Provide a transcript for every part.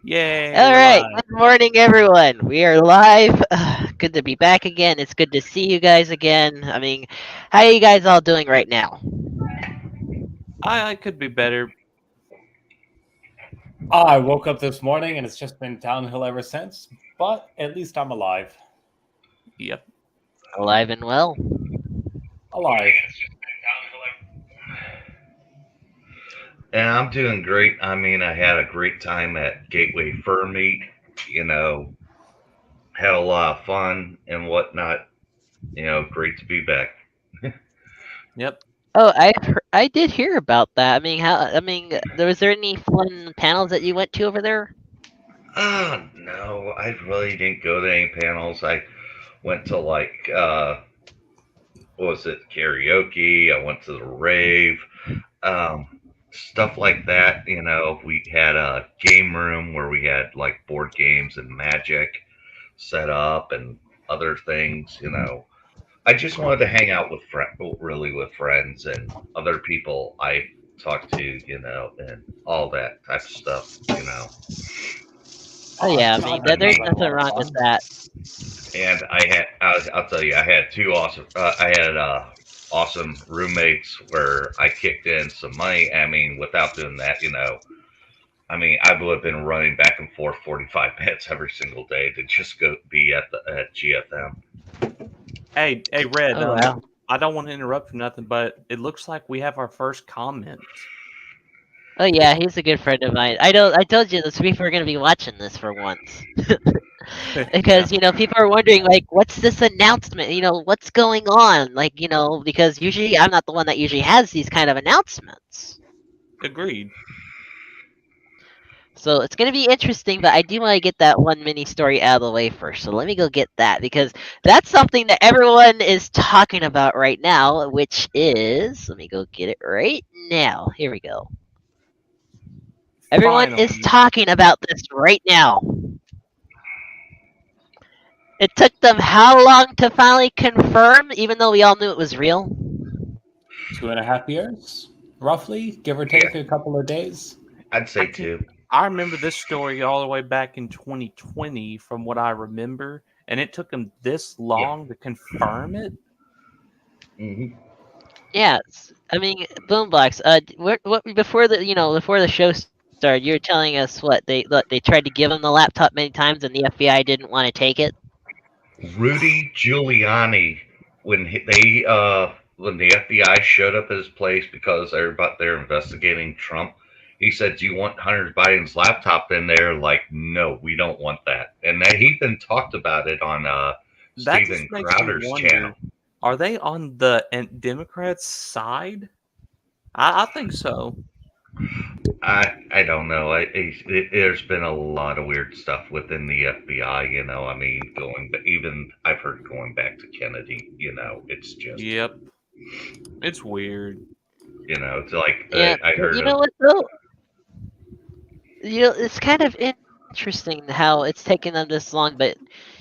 Yay, All we're right. live. Good morning, everyone. We are live. Good to be back again. It's good to see you guys again. I mean, how are you guys all doing right now? I could be better. I woke up this morning and it's just been downhill ever since, but at least I'm alive. Yep. Alive and well. Alive. And I'm doing great. I mean, I had a great time at Gateway Fur Meet. You know, had a lot of fun and whatnot. Great to be back. Yep. Oh, I did hear about that. I mean, how? I mean, was there any fun panels that you went to over there? No, I really didn't go to any panels. I went to what was it, karaoke. I went to the rave, um, stuff like that. We had a game room where we had like board games and magic set up and other things. I just wanted to hang out with really with friends and other people I talk to, and all that type of stuff. Oh yeah, I mean, That there's sounds like a nothing lot of wrong with fun. that. And I'll tell you, I had two awesome, awesome roommates where I kicked in some money. I mean, without doing that, I mean, I would have been running back and forth 45 minutes every single day to just go be at GFM. Hey, Red. Oh wow. I don't want to interrupt you, nothing, but it looks like we have our first comment. Oh yeah, he's a good friend of mine. I don't. I told you this. We were gonna be watching this for once. Yeah. Because people are wondering like what's this announcement, what's going on, like because usually I'm not the one that usually has these kind of announcements, Agreed. so it's going to be interesting, but I do want to get that one mini story out of the way first, so let me go get that because that's something that everyone is talking about right now, which is, let me go get it right now, here we go. Everyone is Finally. talking about this right now. It took them how long to finally confirm, even though we all knew it was real? 2.5 years, roughly, give or Yeah, take a couple of days. I'd I say can. two. I remember this story all the way back in 2020, from what I remember, and it took them this Yeah. long to confirm it. hmm Yes, I mean, Boombox. What before the show started, you were telling us what they tried to give him the laptop many times, and the FBI didn't want to take it. Rudy Giuliani, when the FBI showed up at his place because they're investigating Trump, he said, "Do you want Hunter Biden's laptop in there?" Like, no, we don't want that. And that he even talked about it on That Steven just makes me Crowder's channel. wonder: are they on the Democrats' side? I think so. I don't know. There's been a lot of weird stuff within the FBI. I mean, even I've heard going back to Kennedy. It's just Yep, it's weird. it's like Yeah, I but heard you of. know what though? It's kind of interesting how it's taken them this long, but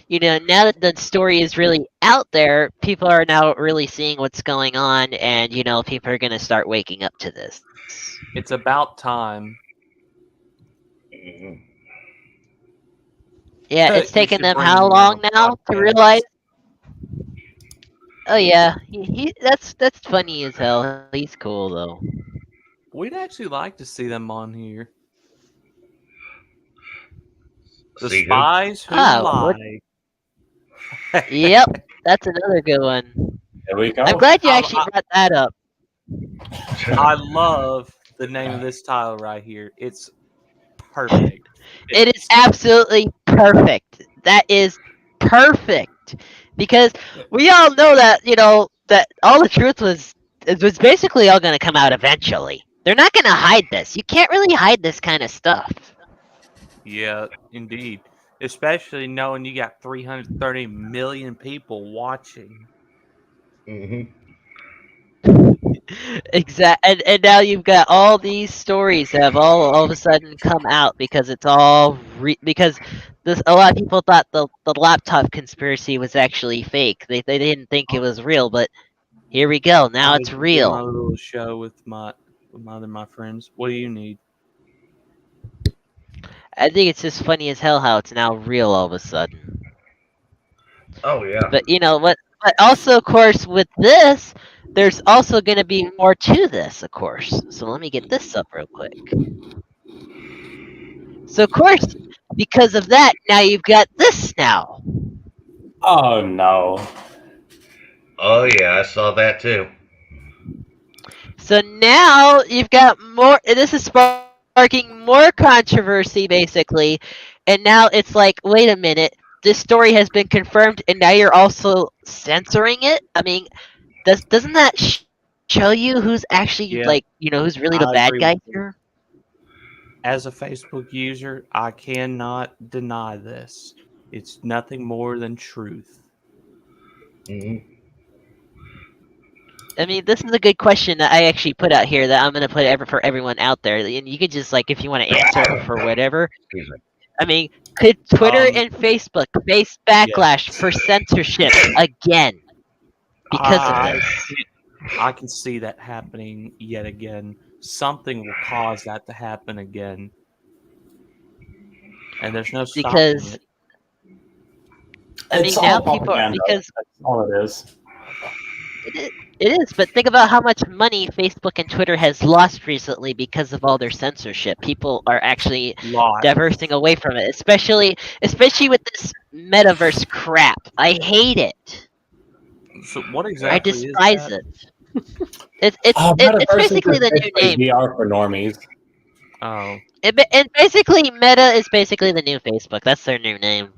now that the story is really out there, people are now really seeing what's going on, and people are gonna start waking up to this. It's about time. Mhm. Yeah, it's You taken should them bring how me on long a now to realize? podcast. Oh yeah, that's funny as hell. He's cool though. We'd actually like to see them on here. The See who? spies who Ah, what? lie. Yep, that's another good one. There we I'm go. glad you I, actually I, brought that up. I love the name of this title right here. It's perfect. It is It's absolutely perfect. That is perfect because we all know that that all the truth was it was basically all going to come out eventually. They're not going to hide this. You can't really hide this kind of stuff. yeah, indeed. Especially knowing you got 330 million people watching. hmm And now you've got all these stories that have all of a sudden come out because it's all because this a lot of people thought the laptop conspiracy was actually fake. They didn't think it was real, but here we go. Now I it's do my real. little show with my other my friends. What do you need? I think it's just funny as hell how it's now real all of a sudden. Oh yeah. But you know what? But also, of course, with this, there's also going to be more to this, of course. So let me get this up real quick. So, of course, because of that, now you've got this now. Oh no. Oh yeah, I saw that too. So now you've got more. This is sparking more controversy, basically. And now it's like, wait a minute. This story has been confirmed, and now you're also censoring it. I mean, doesn't that show you who's actually Yeah. like, you know, who's really the I bad agree guy with you. here? As a Facebook user, I cannot deny this. It's nothing more than truth. Mhm. I mean, this is a good question that I actually put out here that I'm gonna put for everyone out there, and you could just like, if you want to answer it for whatever. Excuse me. I mean, could Twitter Um, and Facebook face backlash for censorship again because of I, this? I can see that happening yet again. Something will cause that to happen again. And there's no stopping Because it. I It's mean, now all people propaganda. because That's all it is. it is. But think about how much money Facebook and Twitter has lost recently because of all their censorship. People are actually Lot. diversing away from it, especially with this metaverse crap. I hate it. So what I exactly is despise that? it. It's Metaverse basically is the new basically name. VR for normies. Oh, And basically, Meta is basically the new Facebook. That's their new name.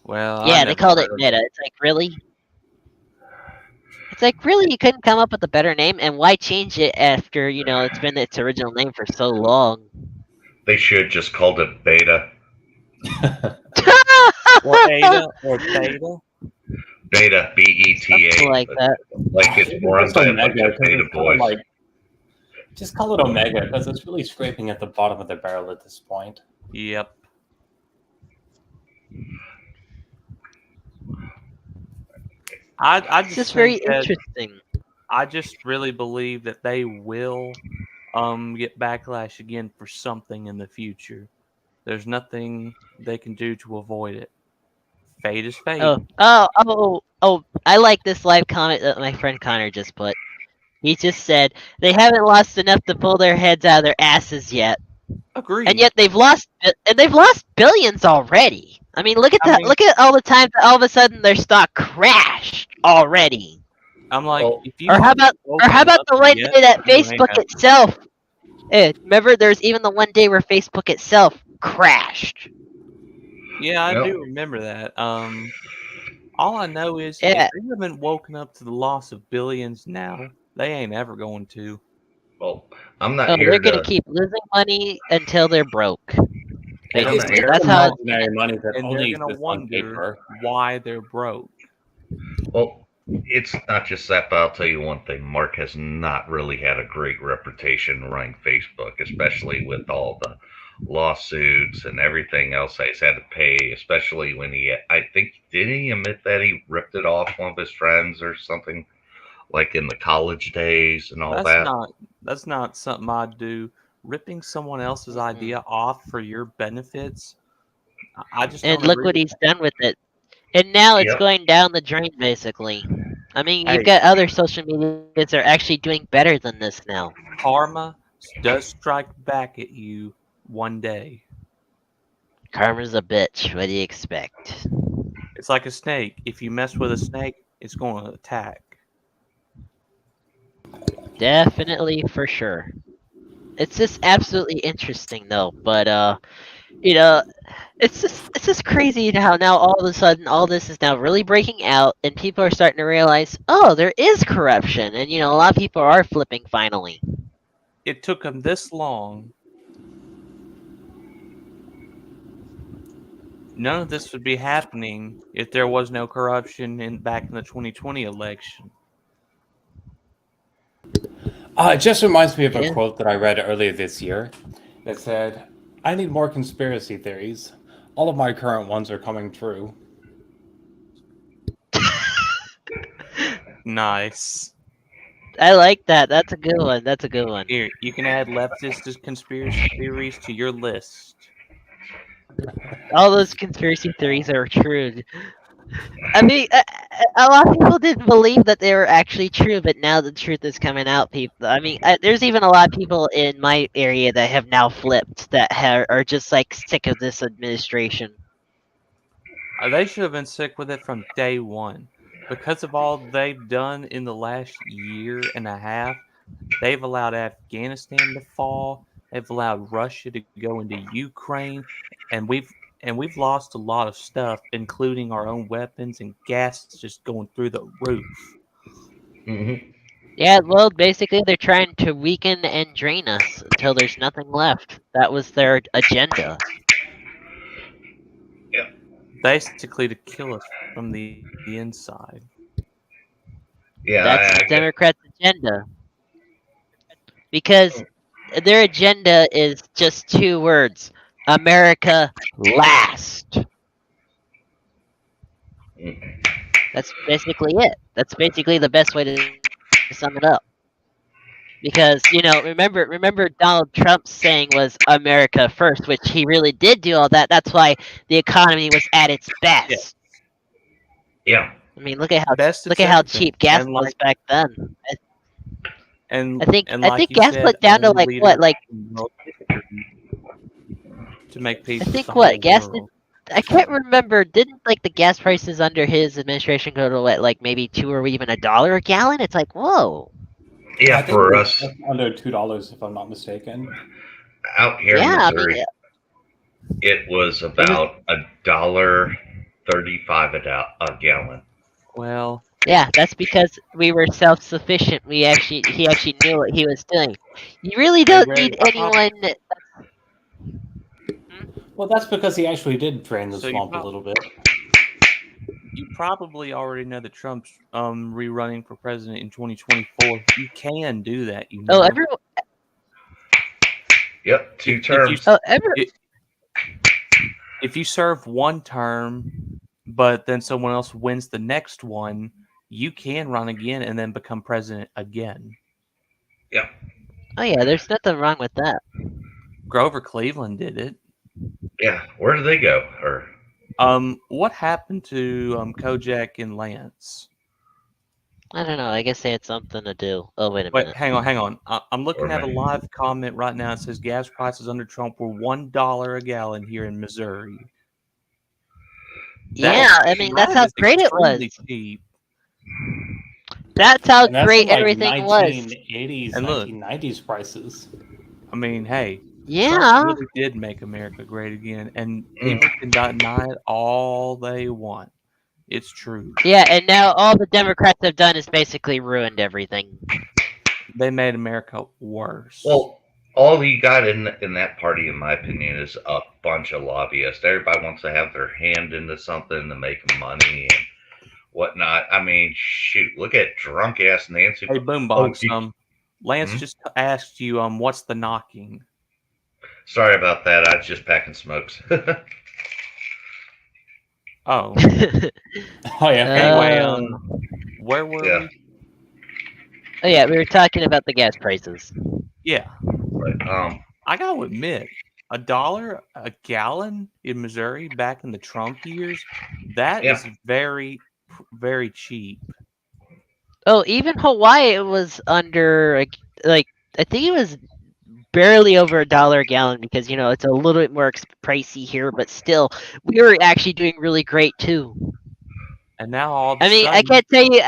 well, I Yeah, they never called it heard of Meta. It's like, really? It's like, really? You couldn't come up with a better name? And why change it after, you know, it's been its original name for so long? They should just called it beta. Or Ada or Theta. Beta, B-E-T-A. Something like that. Like it's run Just by a bunch Omega, of 'cause beta it's kinda boys. like, just call it Omega because it's really scraping at the bottom of the barrel at this point. Yep. I It's just just very think that interesting. I just really believe that they will get backlash again for something in the future. There's nothing they can do to avoid it. Fate is fate. Oh! I like this live comment that my friend Connor just put. He just said they haven't lost enough to pull their heads out of their asses yet, Agreed. and yet they've lost billions already. I mean, look at I that! mean- Look at all the times that all of a sudden their stock crashed already. I'm like, Oh. if you Or how about the one day that Facebook itself? Remember, there's even the one day where Facebook itself crashed. Yeah, I Yep. do remember that. All I know is Yeah. if they haven't woken up to the loss of billions now, they ain't ever going to. Well, I'm not Oh, here they're to. gonna keep losing money until they're broke. And Basically, they're that's how. Imaginary money that And only they're gonna exists on wonder paper. why they're broke. Well, it's not just that, but I'll tell you one thing. Mark has not really had a great reputation running Facebook, especially with all the lawsuits and everything else that he's had to pay, especially when I think, didn't he admit that he ripped it off one of his friends or something, like in the college days and all that? That's not something I'd do. Ripping someone else's idea off for your benefits. I just And don't look agree what with he's done with it. And now it's Yep. going down the drain, basically. I mean, you've Hey. got other social medias that are actually doing better than this now. Karma does strike back at you one day. Karma's a bitch. What do you expect? It's like a snake. If you mess with a snake, it's going to attack. Definitely, for sure. It's just absolutely interesting, though. But you know, it's just crazy, you know, how now all of a sudden all this is now really breaking out, and people are starting to realize, oh, there is corruption, and you know, a lot of people are flipping finally. It took them this long. None of this would be happening if there was no corruption back in the 2020 election. It just reminds me of a Yeah. quote that I read earlier this year that said, I need more conspiracy theories. All of my current ones are coming true. Nice. I like that. That's a good one. That's a good one. Here, you can add leftist conspiracy theories to your list. All those conspiracy theories are true. I mean, a lot of people didn't believe that they were actually true, but now the truth is coming out. People, I mean, there's even a lot of people in my area that have now flipped that are just like sick of this administration. They should have been sick with it from day one. Because of all they've done in the last year and a half, they've allowed Afghanistan to fall. They've allowed Russia to go into Ukraine, and we've lost a lot of stuff, including our own weapons and gas just going through the roof. Mm-hmm. Yeah, well, basically they're trying to weaken and drain us until there's nothing left. That was their agenda. Basically, to kill us from the inside. Yeah, That's I the Democrats' agenda. Because their agenda is just 2 words: America last. Mhm. That's basically it. That's basically the best way to sum it up. Because, you know, remember Donald Trump's saying was America first, which he really did do all that. That's why the economy was at its best. Yeah. I mean, look at how Best look it's at how ever been. cheap gas And was back then. And I think and like you gas said, went down to only like leader what, like in world history to make peace I with think the what whole gas world. I can't remember. Didn't like the gas prices under his administration go to what, like maybe $2 or even $1 a gallon? It's like, whoa. Yeah, I think for it us was under $2, if I'm not mistaken. out here in Yeah, I Missouri, mean, it was about $1.35 a gallon. Well, yeah, that's because we were self-sufficient. He actually knew what he was doing. You really don't Ray, need I prob- anyone. Well, that's because he actually did drain the So you swamp a prob- little bit. you probably already know that Trump's rerunning for president in 2024. You can do that, you know. Oh, everyone. Yep, 2 If you- terms. Oh, If you serve one term, but then someone else wins the next one, you can run again and then become president again. Yep. Oh yeah, there's nothing wrong with that. Grover Cleveland did it. Yeah. Where did they go? Or What happened to Kojak and Lance? I don't know. I guess they had something to do. Oh wait a Wait, minute. hang on. I'm looking Or at a maybe- live comment right now. It says gas prices under Trump were $1 a gallon here in Missouri. Yeah, I mean that's That how is great it extremely was. cheap. That's how And that's great in, like, everything was. 1980s, And look. 1990s prices. I mean, hey, Yeah. Trump really did make America great again, and Mm. people can deny it all they want. It's true. Yeah, and now all the Democrats have done is basically ruined everything. They made America worse. well, all you got in that party, in my opinion, is a bunch of lobbyists. Everybody wants to have their hand into something to make money and whatnot. I mean, shoot, look at drunk ass Nancy. hey, Boombox, you- Lance Hmm? just asked you, what's the knocking? Sorry about that. I was just packing smokes. Oh, Oh yeah. anyway, Oh. where were Yeah. we? Oh yeah, we were talking about the gas prices. Yeah, But, I gotta admit, $1 a gallon in Missouri back in the Trump years, that Yeah. is very, very cheap. Oh, even Hawaii was under like I think it was barely over $1 a gallon because, you know, it's a little bit more pricey here, but still we were actually doing really great too. And now all of a I mean, sudden, I can't tell you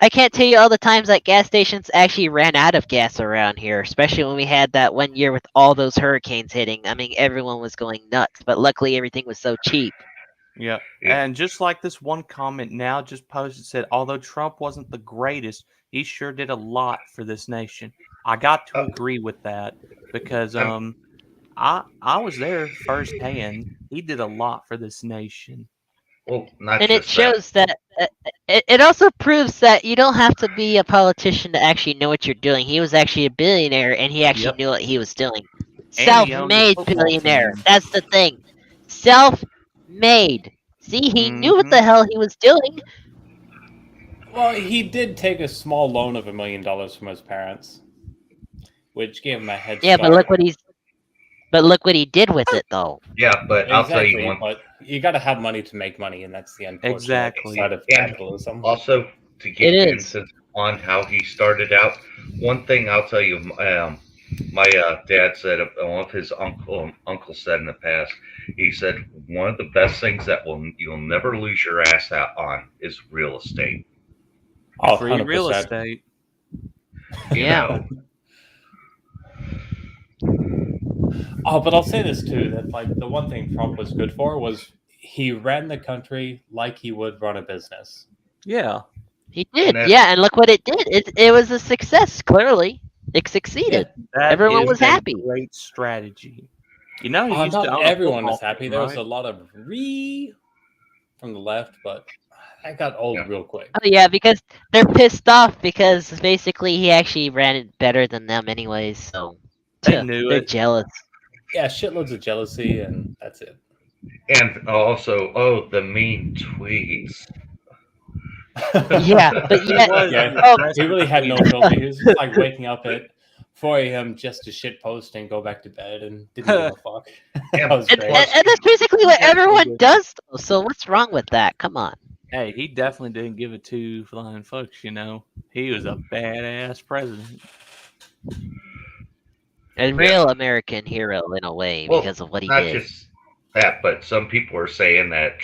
I can't tell you all the times that gas stations actually ran out of gas around here, especially when we had that one year with all those hurricanes hitting. I mean, everyone was going nuts, but luckily everything was so cheap. yeah. Yeah. And just like this one comment now just posted said, although Trump wasn't the greatest, he sure did a lot for this nation. I got to agree with that because I was there firsthand. He did a lot for this nation. well, not And it just that. shows that it also proves that you don't have to be a politician to actually know what you're doing. He was actually a billionaire and he actually Yep. knew what he was doing. And he owned a Self-made football billionaire. team. That's the thing. Self-made. See, he knew what Mhm. the hell he was doing. Well, he did take a small loan of $1 million from his parents, which gave him a head Yeah, start. but look what he did with it, though. Yeah, but I'll tell you Exactly, one. but you got to have money to make money, and that's the unfortunate Exactly. side of And capitalism. also, to get It you is. into on how he started out, one thing I'll tell you, my dad said, one of his uncle said in the past, he said one of the best things that you'll never lose your ass out on is real estate. Oh, Free real 100%. estate. You Yeah. know, Oh, but I'll say this too: that like the one thing Trump was good for was he ran the country like he would run a business. Yeah. He did. that's- Yeah, and look what it did. It was a success. Clearly, it succeeded. That Everyone is was a happy. Great strategy. You know, he used to Not own a everyone was football happy. team, There was right? a lot of from the left, but I got old Yeah. real quick. Oh yeah, because they're pissed off because basically he actually ran it better than them anyways. So They knew they're it. jealous. Yeah, shitloads of jealousy, and that's it. and also, the mean tweets. Yeah, but It yet, was Yeah, the oh, best he really had no tweet. filter. He was just like waking up at 4 a.m. just to shit post and go back to bed and didn't give a fuck. Yeah, That was and, great. and that's basically what That's everyone good. does. Though. So what's wrong with that? Come on. Hey, he definitely didn't give it two flying fucks, you know. He was a badass president. A real American hero in a way Well, because of what he not did. just that, but some people are saying that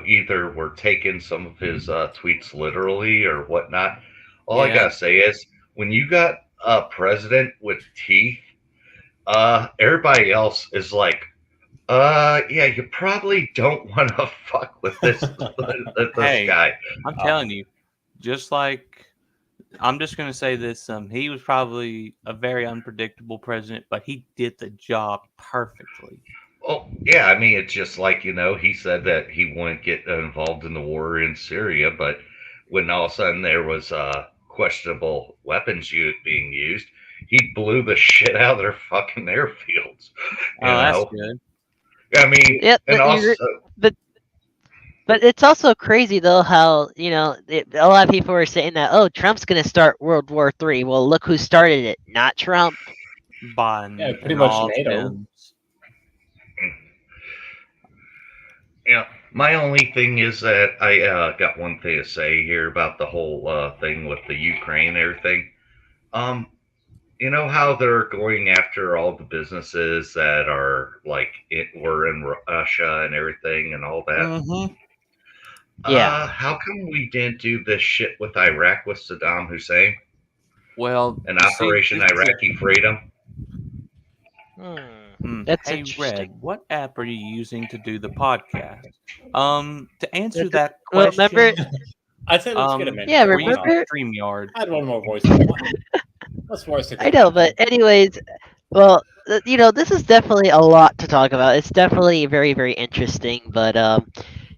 either we're taking some of his tweets literally or whatnot. All I Yeah. gotta say is, when you got a president with teeth, everybody else is like, yeah, you probably don't want to fuck with this Hey. guy. I'm telling you, just like I'm just gonna say this: he was probably a very unpredictable president, but he did the job perfectly. Oh, yeah, I mean, it's just like, he said that he wouldn't get involved in the war in Syria, but when all of a sudden there was questionable weapons being used, he blew the shit out of their fucking airfields. You Oh, that's know, good. I mean, Yep, and but also, But it's also crazy though how a lot of people are saying that Trump's gonna start World War III. Well, look who started it, not Trump. Biden Yeah, pretty and much all NATO. them. my only thing is that I got one thing to say here about the whole thing with the Ukraine and everything. Um, you know how they're going after all the businesses that are like were in Russia and everything and all that. Mm-hmm. Yeah. How come we didn't do this shit with Iraq with Saddam Hussein Well, and you see, Operation this is- Iraqi Freedom? That's hey, interesting. Red, what app are you using to do the podcast? To answer Well, that well, question, remember- I'd say let's get him in. Yeah, we're Why not? using StreamYard. Add one more voice. Let's force it. I know, but anyways, well, this is definitely a lot to talk about. It's definitely very, very interesting. But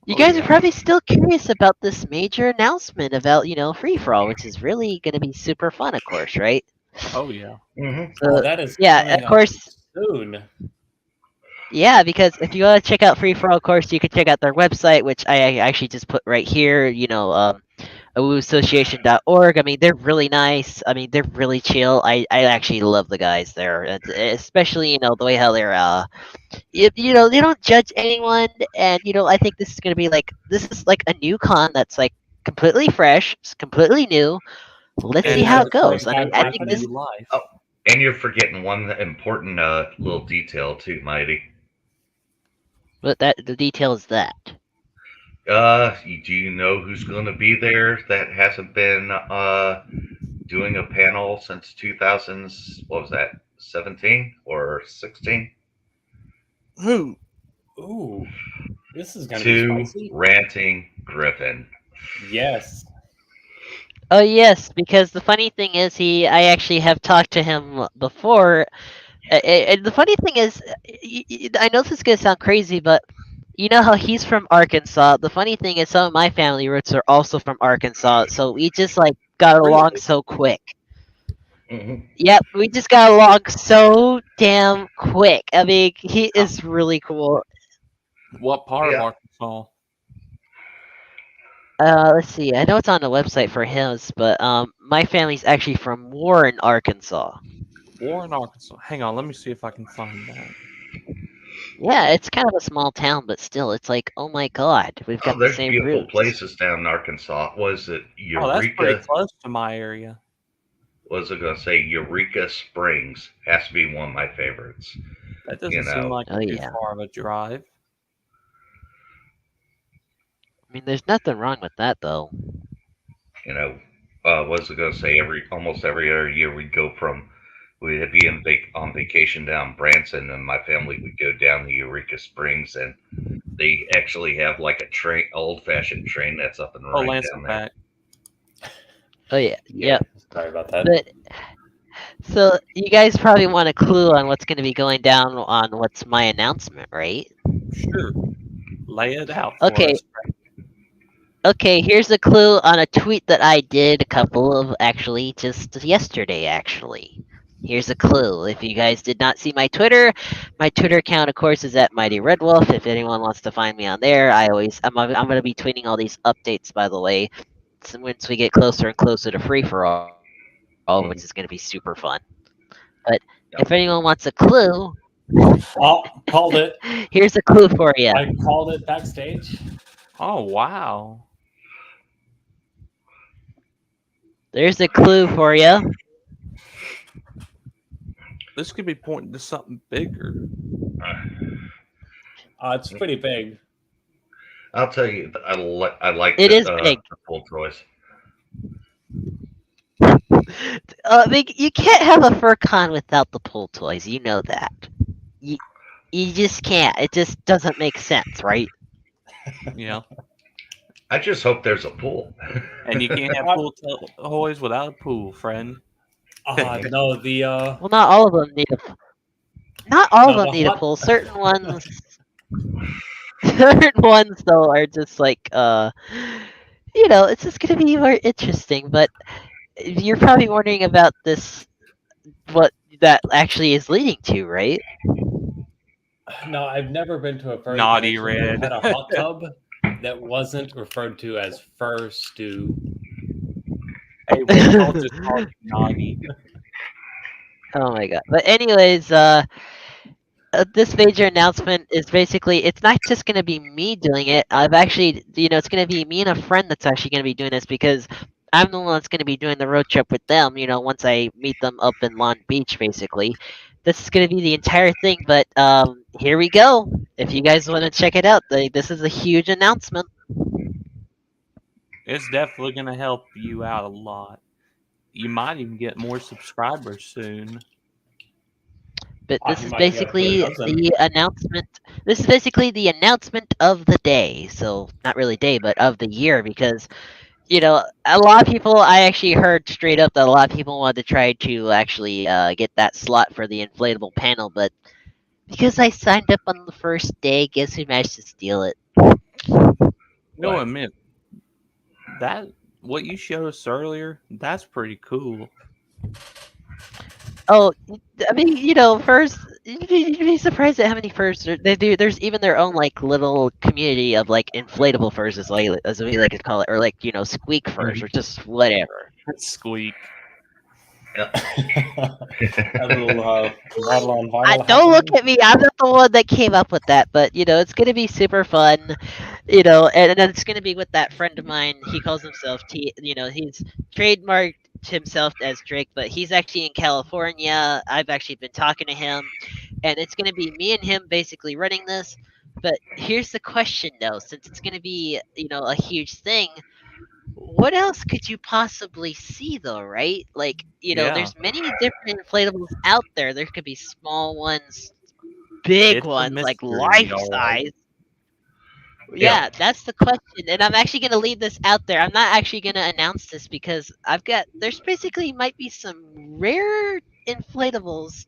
you guys are probably still curious about this major announcement about free for all, which is really going to be super fun, of course, right? Oh yeah. Mm-hmm. So, that is yeah, coming of up course. soon. Yeah, because if you want to check out Free For All, of course, you can check out their website, which I actually just put right here. awooassociation.org. I mean, they're really nice. I mean, they're really chill. I actually love the guys there, especially the way how they're they don't judge anyone, and I think this is like a new con that's like completely fresh, it's completely new. Let's And see how has it goes. first I mean, time I think happening. this. life. And you're forgetting one important little detail too, Mighty. But the detail is that. Do you know who's going to be there that hasn't been doing a panel since 2000? What was that? 17 or 16? Who? Ooh, this is gonna be To spicy. Ranting Griffin. Yes. Oh yes, because the funny thing is, I actually have talked to him before. And the funny thing is, I know this is gonna sound crazy, but you know how he's from Arkansas. The funny thing is, some of my family roots are also from Arkansas, so we just like got along Really? so quick. Mm-hmm. Yep, we just got along so damn quick. I mean, he is really cool. What part of Yeah. Arkansas? let's see. I know it's on the website for his, but my family's actually from Warren, Arkansas. Warren, Arkansas. Hang on, let me see if I can find that. Yeah, it's kind of a small town, but still, it's like, oh my god, we've got Oh, the there's same beautiful roots. places down in Arkansas. Was it Oh, that's pretty Eureka? close to my area. Was it going to say Eureka Springs? Has to be one of my favorites. That doesn't seem know. like Oh, too yeah. far of a drive. I mean, there's nothing wrong with that, though. You know, was it going to say almost every other year we'd be on vacation down Branson, and my family would go down to Eureka Springs, and they actually have like a old-fashioned train that's up and Oh, running Lance down is there. back. Oh yeah, yep. Sorry about that. But so you guys probably want a clue on what's going to be going down on what's my announcement, right? Sure. Lay it out for Okay. us. Okay, here's a clue on a tweet that I did just yesterday, actually. Here's a clue. If you guys did not see my Twitter account, of course, is at Mighty Red Wolf. If anyone wants to find me on there, I'm going to be tweeting all these updates, by the way, once we get closer and closer to Free For All, which is going to be super fun. But if anyone wants a clue, Oh, called it. here's a clue for you. I called it backstage. Oh, wow. There's a clue for you. This could be pointing to something bigger. It's pretty big. I'll tell you, I like It is big. the full choice. You can't have a FurCon without the pool toys. You know that. You just can't. It just doesn't make sense, right? Yeah. I just hope there's a pool. And you can't have pool toys without a pool, friend. No, the Well, not all of them need a. Not all of No, them need a what- pool. Certain ones. Certain ones though are just like it's just gonna be more interesting. But you're probably wondering about this, what that actually is leading to, right? no, I've never been to a furry Naughty convention that Red. had a hot tub that wasn't referred to as fur stew. Hey, we all just call it naughty. Oh my god. But anyways, this major announcement is basically, it's not just going to be me doing it. I've actually, it's going to be me and a friend that's actually going to be doing this, because I'm the one that's going to be doing the road trip with them, once I meet them up in Long Beach, basically. This is going to be the entire thing, but here we go. If you guys want to check it out, this is a huge announcement. It's definitely going to help you out a lot. You might even get more subscribers soon. But this You is might get a basically dozen. the announcement. This is basically the announcement of the day. So not really day, but of the year, because a lot of people. I actually heard straight up that a lot of people wanted to try to actually get that slot for the inflatable panel, but because I signed up on the first day, guess who managed to steal it? No, admit that what you showed us earlier. That's pretty cool. Oh, I mean, first, you'd be surprised at how many furs they do. There's even their own little community of inflatable furs, as we like to call it, or squeak furs, or just whatever. Squeak. A little rattle on vinyl. Don't look at me. I'm not the one that came up with that, but it's gonna be super fun. And it's gonna be with that friend of mine. He calls himself he's trademarked himself as Drake, but he's actually in California. I've actually been talking to him, and it's gonna be me and him basically running this. But here's the question, though, since it's gonna be a huge thing. What else could you possibly see, though, right? Yeah. There's many different inflatables out there. There could be small ones, big It's a ones, like mystery, life y'all. size. Yeah, that's the question. And I'm actually going to leave this out there. I'm not actually going to announce this because there's basically might be some rare inflatables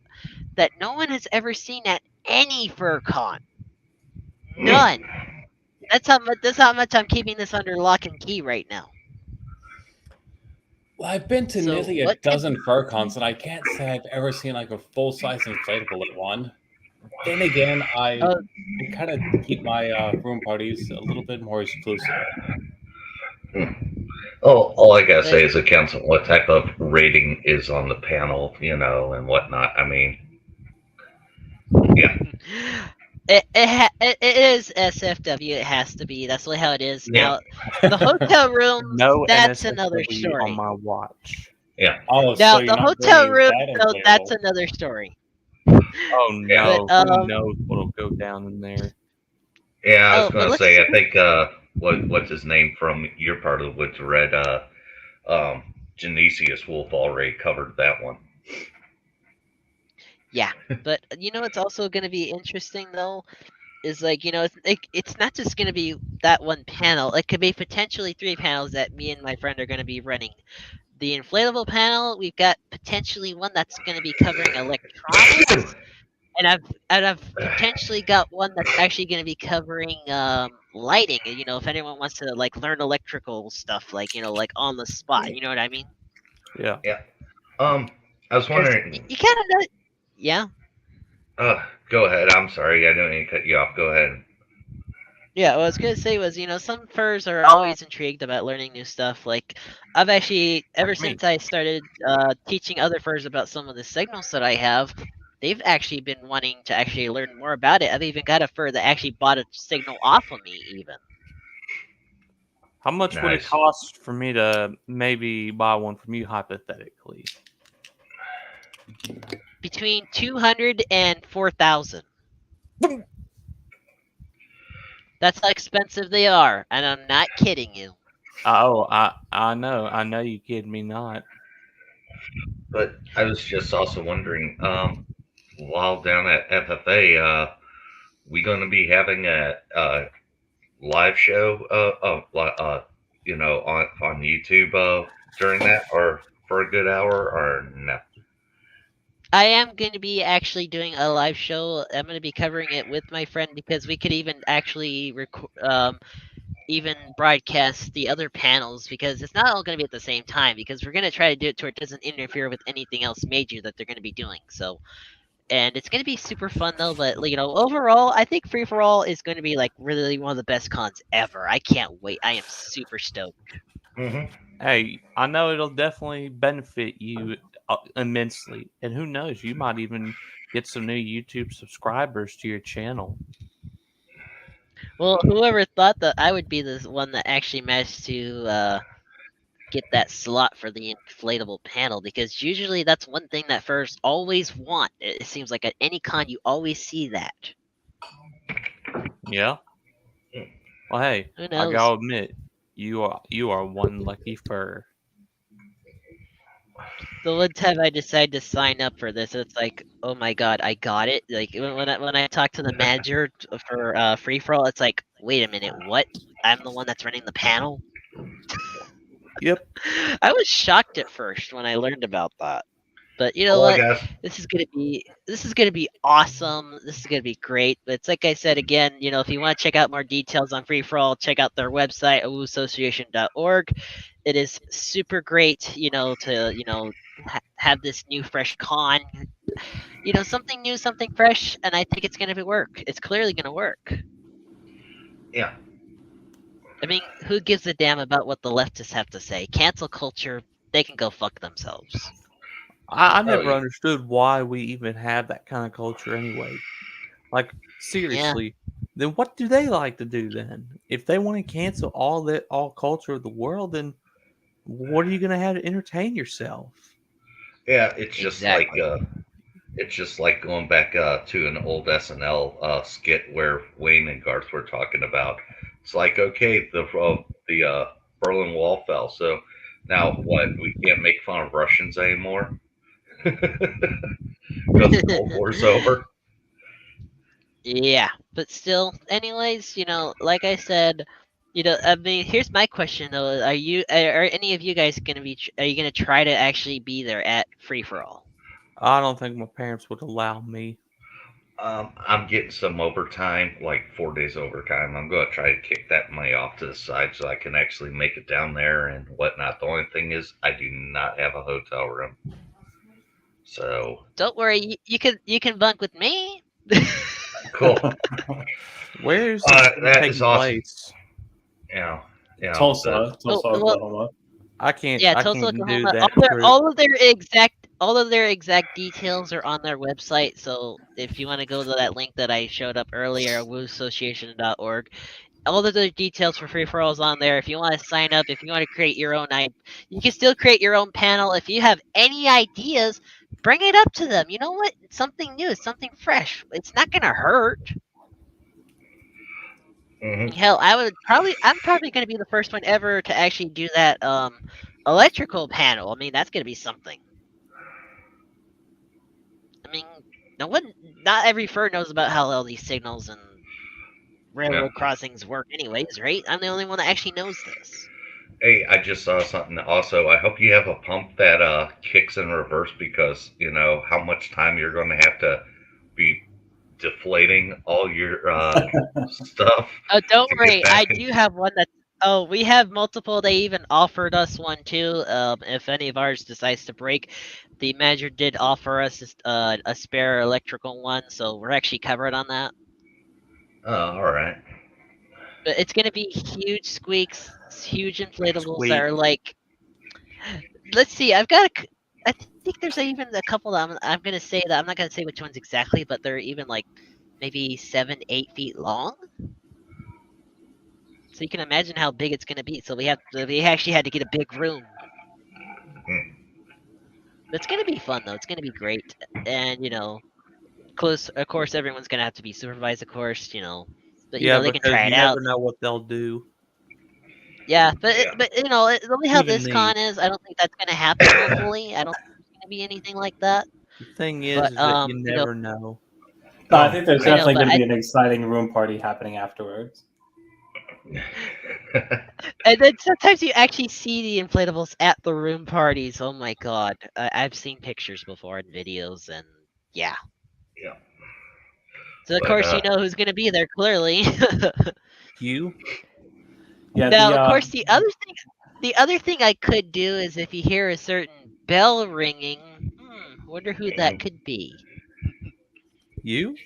that no one has ever seen at any FurCon. None. That's how much I'm keeping this under lock and key right now. Well, I've been to So nearly a what- dozen FurCons, and I can't say I've ever seen a full-size inflatable at one. Then again, I kind of keep my room parties a little bit more exclusive. Oh, all I gotta say is, accounts what type of rating is on the panel, and whatnot. I mean, yeah, It is SFW. It has to be. That's how it is. Yeah. Now, the hotel rooms. No That's another NSFW story. on my watch. yeah. Oh, Now so you're the not hotel bringing room. that So that's inflatable. another story. Oh Yeah. no, But, who knows what'll go down in there? Yeah, I was Oh, but gonna let's. say, I think what's his name from your part of the woods read Genesius Wolf already covered that one. Yeah, but it's also going to be interesting though. Is like it's not just going to be that one panel. It could be potentially 3 panels that me and my friend are going to be running. The inflatable panel, we've got potentially one that's going to be covering electronics, and I've potentially got one that's actually going to be covering lighting. If anyone wants to like learn electrical stuff, like like on the spot. You know what I mean? Yeah. I was 'Cause wondering. you kind of know. Yeah. Go ahead. I'm sorry, I don't mean to cut you off. Go ahead. Yeah, what I was gonna say was, some furs are always intrigued about learning new stuff. Like, I've actually, ever Like me. since I started teaching other furs about some of the signals that I have, they've actually been wanting to actually learn more about it. I've even got a fur that actually bought a signal off of me, even. How much would it Nice. cost for me to maybe buy one from you, hypothetically? Between 200 and 4,000. That's how expensive they are, and I'm not kidding you. Oh, I know you kidding me not. But I was just also wondering, while down at FFA, we going to be having a live show, on YouTube during that, or for a good hour, or no? I am going to be actually doing a live show. I'm going to be covering it with my friend because we could even actually even broadcast the other panels, because it's not all going to be at the same time, because we're going to try to do it to where it doesn't interfere with anything else major that they're going to be doing. So, and it's going to be super fun though. But overall, I think Free for All is going to be like really one of the best cons ever. I can't wait. I am super stoked. Mm-hmm. Hey, I know it'll definitely benefit you immensely, and who knows, you might even get some new YouTube subscribers to your channel. Well, whoever thought that I would be the one that actually managed to get that slot for the inflatable panel, because usually that's one thing that furs always want. It seems like at any con you always see that. Yeah. Well, hey, Who I knows? gotta admit, you are one lucky fur. The one time I decided to sign up for this, it's like, oh my god, I got it. Like when I talked to the manager for free for all, it's like, wait a minute, what? I'm the one that's running the panel. Yep. I was shocked at first when I learned about that. But you know All I what? got. This is gonna be awesome. This is gonna be great. But it's like I said again, if you want to check out more details on Free for All, check out their website, awooassociation.org. It is super great, to have this new fresh con. Something new, something fresh, and I think it's gonna work. It's clearly gonna work. Yeah. I mean, who gives a damn about what the leftists have to say? Cancel culture, they can go fuck themselves. I never yeah. understood why we even have that kind of culture anyway. Like, seriously, then what do they like to do then? If they want to cancel all culture of the world, then what are you going to have to entertain yourself? Yeah, it's just Exactly. like going back to an old SNL skit where Wayne and Garth were talking about. It's like, okay, the Berlin Wall fell, so now what? We can't make fun of Russians anymore because the Cold War's over. Yeah, but still, anyways, like I said, I mean, here's my question though: are any of you guys are you gonna try to actually be there at Free for All? I don't think my parents would allow me. I'm getting some overtime, like 4 days overtime. I'm going to try to kick that money off to the side so I can actually make it down there and whatnot. The only thing is, I do not have a hotel room. So Don't worry, you can bunk with me. cool. Where's That taking is awesome. place? You know, You know, Tulsa, well, Oklahoma. I can't. yeah, I Tulsa, can't do Oklahoma. that. All of their exact details are on their website. So if you want to go to that link that I showed up earlier, wooassociation.org, all of the details for free for all is on there. If you want to sign up, if you want to create your own, you can still create your own panel. If you have any ideas, bring it up to them. You know what? It's something new, it's something fresh. It's not gonna hurt. Mhm. Hell, I'm probably gonna be the first one ever to actually do that electrical panel. I mean, that's gonna be something. I mean, not every fur knows about how all these signals and railroad crossings work anyways, right? I'm the only one that actually knows this. Hey, I just saw something also. I hope you have a pump that kicks in reverse because you know how much time you're going to have to be deflating all your stuff. Oh, don't to get worry. I back in. do have one that. Oh, we have multiple. They even offered us one too. If any of ours decides to break, the manager did offer us a spare electrical one, so we're actually covered on that. Oh, all right. But it's gonna be huge squeaks, huge inflatables Squeak. that are like. Let's see. I think there's even a couple that I'm gonna say that I'm not gonna say which ones exactly, but they're even like maybe 7, 8 feet long. So you can imagine how big it's gonna be. So we actually had to get a big room. Hmm. But it's gonna be fun though. It's gonna be great, and close. Of course, everyone's gonna have to be supervised. Of course, but Yeah, they can because try you it out. never know what they'll do. Yeah, but Yeah. the way how Even this me. con is, I don't think that's gonna happen. Hopefully, I don't think there's gonna be anything like that. The thing is, But is that you never know. No, I think there's I know, definitely but going to be an exciting room party happening afterwards. And then sometimes you actually see the inflatables at the room parties. Oh my god, I've seen pictures before and videos, and yeah. Yeah. So of But, course you know who's gonna be there. Clearly. You? Yeah, Now, of course, the other thing I could do is if you hear a certain bell ringing, wonder who that could be. You?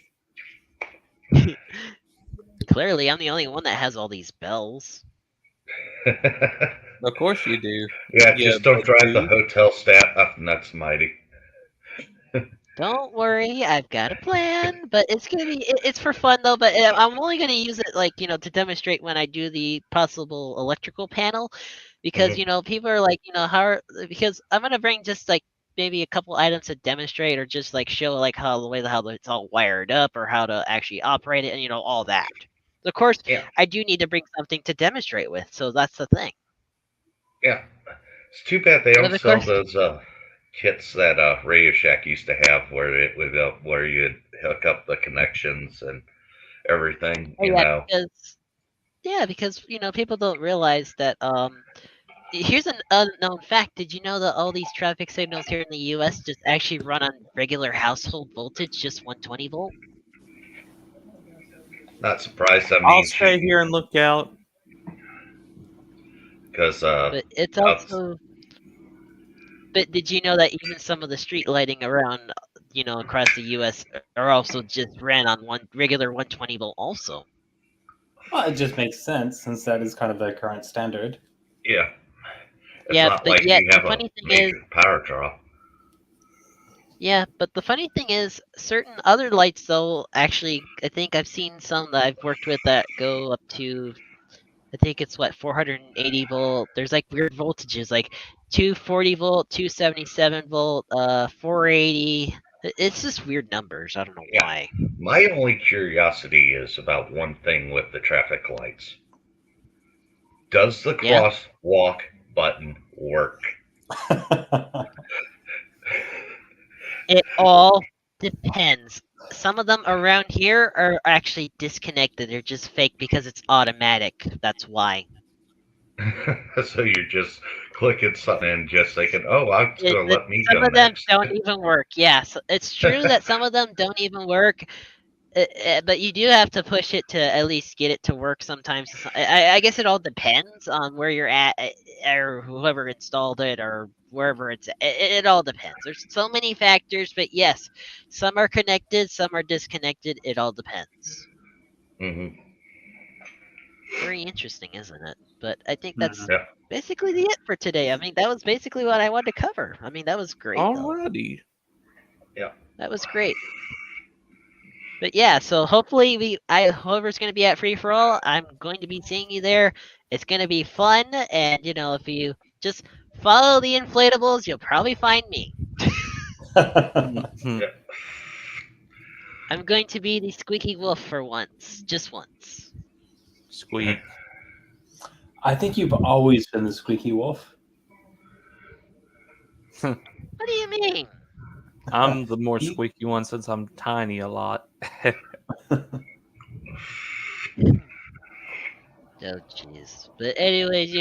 Clearly, I'm the only one that has all these bells. Of course you do. yeah, Yeah, just don't but drive the dude. hotel staff up nuts, mighty. Don't worry, I've got a plan, but it's gonna be it's for fun though. But I'm only gonna use it like to demonstrate when I do the possible electrical panel, because people are like because I'm gonna bring just like maybe a couple items to demonstrate or just like show like how it's all wired up or how to actually operate it and all that. Of course, Yeah. I do need to bring something to demonstrate with, so that's the thing. Yeah. It's too bad they But don't of sell course, those kits that Radio Shack used to have, where it would where you'd hook up the connections and everything. oh, You know. because people don't realize that here's an unknown fact. Did you know that all these traffic signals here in the U.S. just actually run on regular household voltage, just 120 volt? Not surprised. I I'll mean, stay here and look out. because But it's also. But did you know that even some of the street lighting around, across the U.S. are also just ran on regular 120 volt also? Well, it just makes sense since that is kind of the current standard. yeah, it's Yeah, not but like yet you the have a funny thing major is. power draw. Yeah, but the funny thing is, certain other lights, though, actually, I think I've seen some that I've worked with that go up to, I think it's 480 volt. There's like weird voltages, like 240 volt, 277 volt, 480. It's just weird numbers. I don't know Yeah. why. My only curiosity is about one thing with the traffic lights. Does the Yeah. crosswalk button work? It all depends. Some of them around here are actually disconnected. They're just fake because it's automatic. That's why. So you're just clicking something and just thinking, "Oh, it's going to let me Some go of them next." don't even work. Yes, it's true that some of them don't even work. But you do have to push it to at least get it to work sometimes. I guess it all depends on where you're at, or whoever installed it, or wherever it's at. It all depends. There's so many factors, but yes, some are connected, some are disconnected. It all depends. Hmm. Very interesting, isn't it? But I think that's Yeah. basically the it for today. I mean, that was basically what I wanted to cover. I mean, that was great. Though. Alrighty. That was great. But yeah, so hopefully whoever's gonna be at Free for All, I'm going to be seeing you there. It's gonna be fun, and if you just follow the inflatables, you'll probably find me. Mhm. Yeah. I'm going to be the squeaky wolf for once, just once. Squeak. I think you've always been the squeaky wolf. What do you mean? I'm the more You- squeaky one since I'm tiny a lot. Oh jeez. But anyways,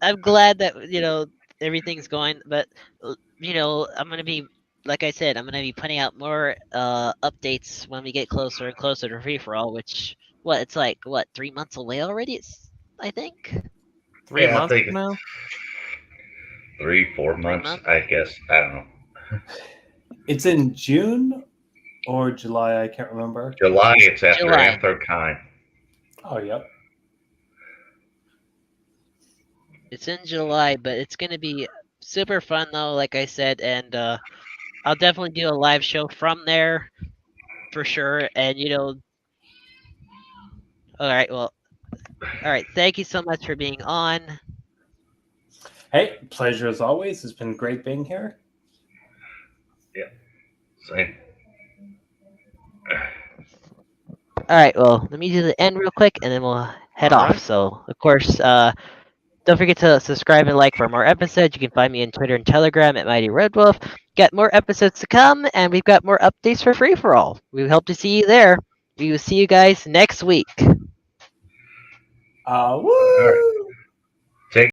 I'm glad that everything's going. But I'm gonna be, like I said, I'm gonna be putting out more updates when we get closer and closer to Free for All. Which it's like 3 months away already. I think. 3 Yeah, I months think from now? 3-4 months, months? I guess. I don't know. It's in June or July. I can't remember. July, it's after July. Anthrocon. Oh, yep. It's in July, but it's gonna be super fun though, like I said, and I'll definitely do a live show from there for sure. And all right, well, all right. Thank you so much for being on. Hey, pleasure as always. It's been great being here. Same. All right, well, let me do the end real quick, and then we'll head All off. right. So, of course, don't forget to subscribe and like for more episodes. You can find me on Twitter and Telegram at Mighty Red Wolf. Got more episodes to come, and we've got more updates for Free for All. We hope to see you there. We will see you guys next week. Woo!